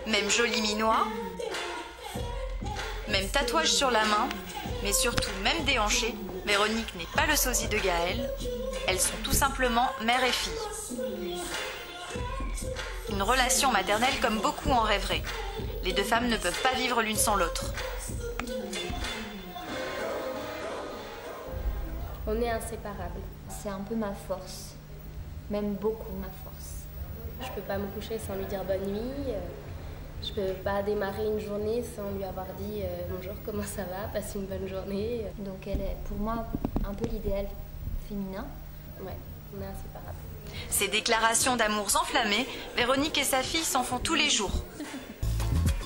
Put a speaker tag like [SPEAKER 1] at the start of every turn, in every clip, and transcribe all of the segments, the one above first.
[SPEAKER 1] Même joli minois, même tatouage sur la main, mais surtout même déhanché, Véronique n'est pas le sosie de Gaël. Elles sont tout simplement mère et fille. Une relation maternelle comme beaucoup en rêveraient. Les deux femmes ne peuvent pas vivre l'une sans l'autre.
[SPEAKER 2] On est inséparables.
[SPEAKER 3] C'est un peu ma force, même beaucoup ma force.
[SPEAKER 2] Je peux pas me coucher sans lui dire bonne nuit. Je peux pas démarrer une journée sans lui avoir dit bonjour, comment ça va, passe une bonne journée.
[SPEAKER 3] Donc elle est pour moi un peu l'idéal féminin.
[SPEAKER 2] Ouais, on est inséparables.
[SPEAKER 1] Ces déclarations d'amours enflammées, Véronique et sa fille s'en font tous les jours.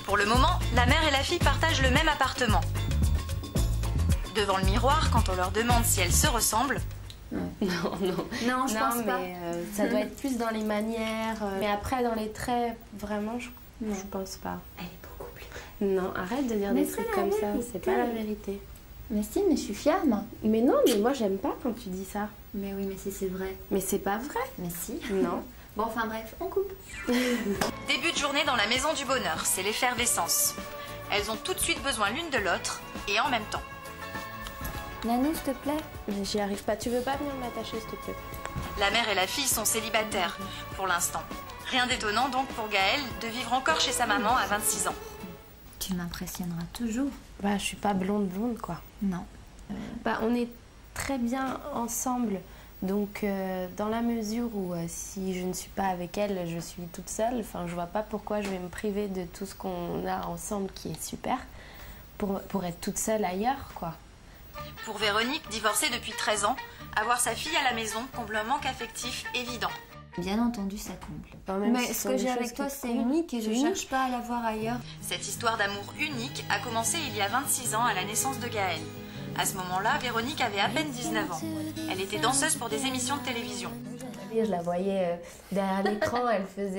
[SPEAKER 1] Pour le moment, la mère et la fille partagent le même appartement. Devant le miroir, quand on leur demande si elles se ressemblent...
[SPEAKER 2] Non,
[SPEAKER 3] Non, je pense pas.
[SPEAKER 2] Ça doit être plus dans les manières. Mais après, dans les traits, vraiment, je pense pas.
[SPEAKER 3] Elle est beaucoup plus...
[SPEAKER 2] Non, arrête de dire des trucs comme ça. C'est pas la vérité.
[SPEAKER 3] Mais si, mais je suis fière, moi.
[SPEAKER 2] Mais non, mais moi, j'aime pas quand tu dis ça.
[SPEAKER 3] Mais oui, mais si, c'est vrai.
[SPEAKER 2] Mais c'est pas vrai.
[SPEAKER 3] Mais si.
[SPEAKER 2] Non.
[SPEAKER 3] Bon, enfin bref, on coupe.
[SPEAKER 1] Début de journée dans la maison du bonheur, c'est l'effervescence. Elles ont tout de suite besoin l'une de l'autre et en même temps.
[SPEAKER 3] Nanou, s'il te plaît.
[SPEAKER 2] Mais j'y arrive pas. Tu veux pas venir m'attacher, s'il te plaît?
[SPEAKER 1] La mère et la fille sont célibataires, pour l'instant. Rien d'étonnant donc pour Gaël de vivre encore chez sa maman à 26 ans.
[SPEAKER 3] Tu m'impressionneras toujours.
[SPEAKER 2] Bah, je suis pas blonde, quoi.
[SPEAKER 3] Non.
[SPEAKER 2] Bah, on est très bien ensemble. Donc, dans la mesure où si je ne suis pas avec elle, je suis toute seule. Enfin, je vois pas pourquoi je vais me priver de tout ce qu'on a ensemble qui est super pour être toute seule ailleurs, quoi.
[SPEAKER 1] Pour Véronique, divorcée depuis 13 ans, avoir sa fille à la maison comble un manque affectif évident.
[SPEAKER 3] Bien entendu, ça comble.
[SPEAKER 2] Même
[SPEAKER 3] Mais
[SPEAKER 2] si
[SPEAKER 3] ce
[SPEAKER 2] sont
[SPEAKER 3] que
[SPEAKER 2] des
[SPEAKER 3] j'ai
[SPEAKER 2] choses
[SPEAKER 3] avec toi,
[SPEAKER 2] qui
[SPEAKER 3] c'est
[SPEAKER 2] comptent.
[SPEAKER 3] unique et je cherche pas à l'avoir ailleurs.
[SPEAKER 1] Cette histoire d'amour unique a commencé il y a 26 ans à la naissance de Gaël. À ce moment-là, Véronique avait à peine 19 ans. Elle était danseuse pour des émissions de télévision.
[SPEAKER 2] Je la voyais derrière l'écran,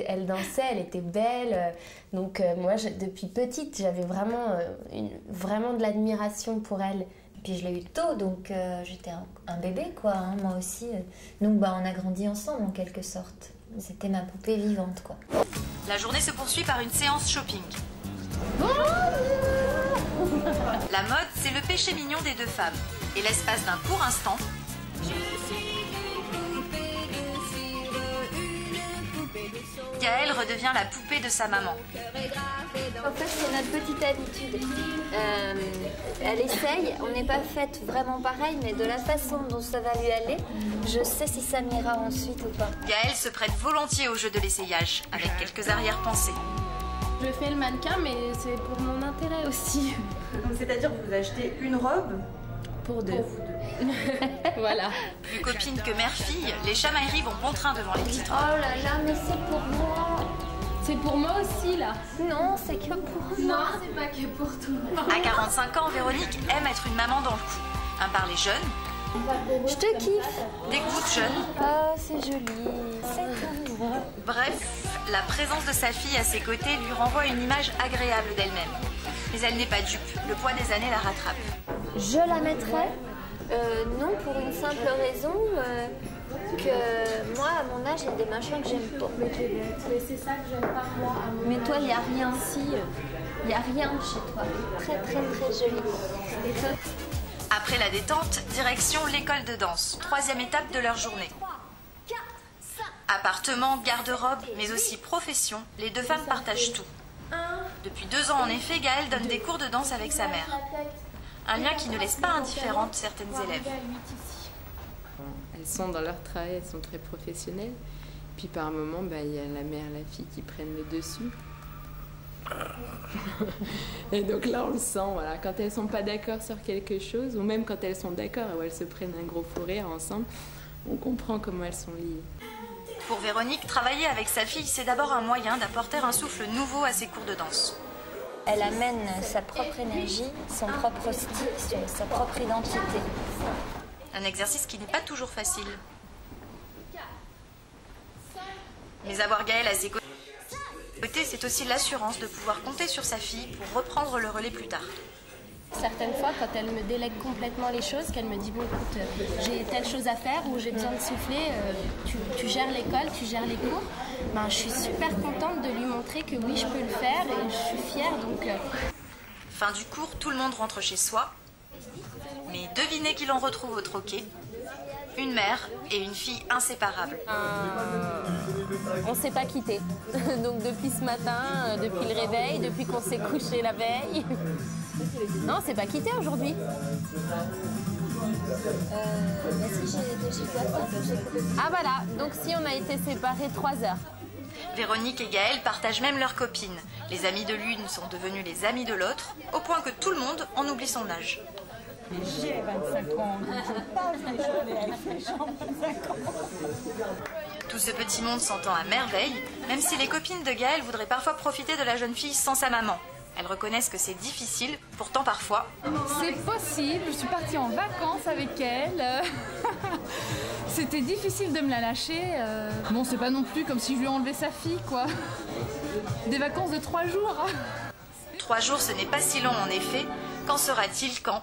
[SPEAKER 2] elle dansait, elle était belle. Donc moi, depuis petite, j'avais vraiment de l'admiration pour elle.
[SPEAKER 3] Puis je l'ai eu tôt, donc j'étais un bébé, quoi, hein, moi aussi. Donc bah, on a grandi ensemble, en quelque sorte. C'était ma poupée vivante, quoi.
[SPEAKER 1] La journée se poursuit par une séance shopping. La mode, c'est le péché mignon des deux femmes. Et l'espace d'un court instant, Gaëlle redevient la poupée de sa maman.
[SPEAKER 3] En fait, c'est notre petite habitude. Elle essaye, on n'est pas faites vraiment pareil, mais de la façon dont ça va lui aller, je sais si ça m'ira ensuite ou pas.
[SPEAKER 1] Gaëlle se prête volontiers au jeu de l'essayage, avec quelques arrière-pensées.
[SPEAKER 2] Je fais le mannequin, mais c'est pour mon intérêt aussi.
[SPEAKER 4] C'est-à-dire que vous achetez une robe
[SPEAKER 2] Pour deux.
[SPEAKER 4] pour vous deux.
[SPEAKER 2] Voilà.
[SPEAKER 1] Plus copines que mère-fille, les chamailleries vont bon train devant les petites robes.
[SPEAKER 3] Oh là là, mais c'est pour moi.
[SPEAKER 2] C'est pour moi aussi, là.
[SPEAKER 3] Non, c'est que pour moi.
[SPEAKER 2] Non, c'est pas que pour toi.
[SPEAKER 1] À 45 ans, Véronique aime être une maman dans le coup. Un parler jeune,
[SPEAKER 3] Je te kiffe.
[SPEAKER 1] des gouttes jeunes.
[SPEAKER 3] Oh, c'est joli. C'est tout.
[SPEAKER 1] Bref, la présence de sa fille à ses côtés lui renvoie une image agréable d'elle-même. Mais elle n'est pas dupe, le poids des années la rattrape.
[SPEAKER 3] Je la mettrais non, pour une simple raison que moi, à mon âge, il y a des machins que j'aime pas.
[SPEAKER 2] Mais c'est ça que j'aime pas, moi.
[SPEAKER 3] Mais toi, il n'y a rien. Si, il n'y a rien chez toi. Très, très, très joli. Et toi?
[SPEAKER 1] Après la détente, direction l'école de danse, troisième étape de leur journée. Appartement, garde-robe, mais aussi profession, les deux femmes partagent tout. Depuis 2 ans, en effet, Gaëlle donne des cours de danse avec sa mère. Un lien qui ne laisse pas indifférente certaines élèves.
[SPEAKER 5] Elles sont dans leur travail, elles sont très professionnelles. Puis par moments, il y a la mère et la fille qui prennent le dessus. Et donc là, on le sent, voilà. Quand elles sont pas d'accord sur quelque chose, ou même quand elles sont d'accord et où elles se prennent un gros fou rire ensemble, on comprend comment elles sont liées.
[SPEAKER 1] Pour Véronique, travailler avec sa fille, c'est d'abord un moyen d'apporter un souffle nouveau à ses cours de danse.
[SPEAKER 3] Elle amène sa propre énergie, son propre style, sa propre identité.
[SPEAKER 1] Un exercice qui n'est pas toujours facile. Mais avoir Gaëlle à ses côtés, c'est aussi l'assurance de pouvoir compter sur sa fille pour reprendre le relais plus tard.
[SPEAKER 2] Certaines fois, quand elle me délègue complètement les choses, qu'elle me dit bon écoute, j'ai telle chose à faire ou j'ai besoin de souffler, tu gères l'école, tu gères les cours, je suis super contente de lui montrer que oui, je peux le faire et je suis fière. Donc,
[SPEAKER 1] Fin du cours, tout le monde rentre chez soi. Mais devinez qui l'on retrouve au troquet. Une mère et une fille inséparables.
[SPEAKER 2] on s'est pas quitté. Donc depuis ce matin, depuis le réveil, depuis qu'on s'est couché la veille. Non, on s'est pas quitté aujourd'hui. Ah voilà, donc si on a été séparés 3 heures.
[SPEAKER 1] Véronique et Gaëlle partagent même leurs copines. Les amis de l'une sont devenus les amis de l'autre, au point que tout le monde en oublie son âge.
[SPEAKER 6] J'ai 25 ans, donc je passe des journées avec les gens de 25 ans.
[SPEAKER 1] Tout ce petit monde s'entend à merveille, même si les copines de Gaëlle voudraient parfois profiter de la jeune fille sans sa maman. Elles reconnaissent que c'est difficile, pourtant parfois...
[SPEAKER 7] C'est possible, je suis partie en vacances avec elle. C'était difficile de me la lâcher. Bon, c'est pas non plus comme si je lui enlevais sa fille, quoi. Des vacances de 3 jours.
[SPEAKER 1] 3 jours, ce n'est pas si long en effet. Qu'en sera-t-il quand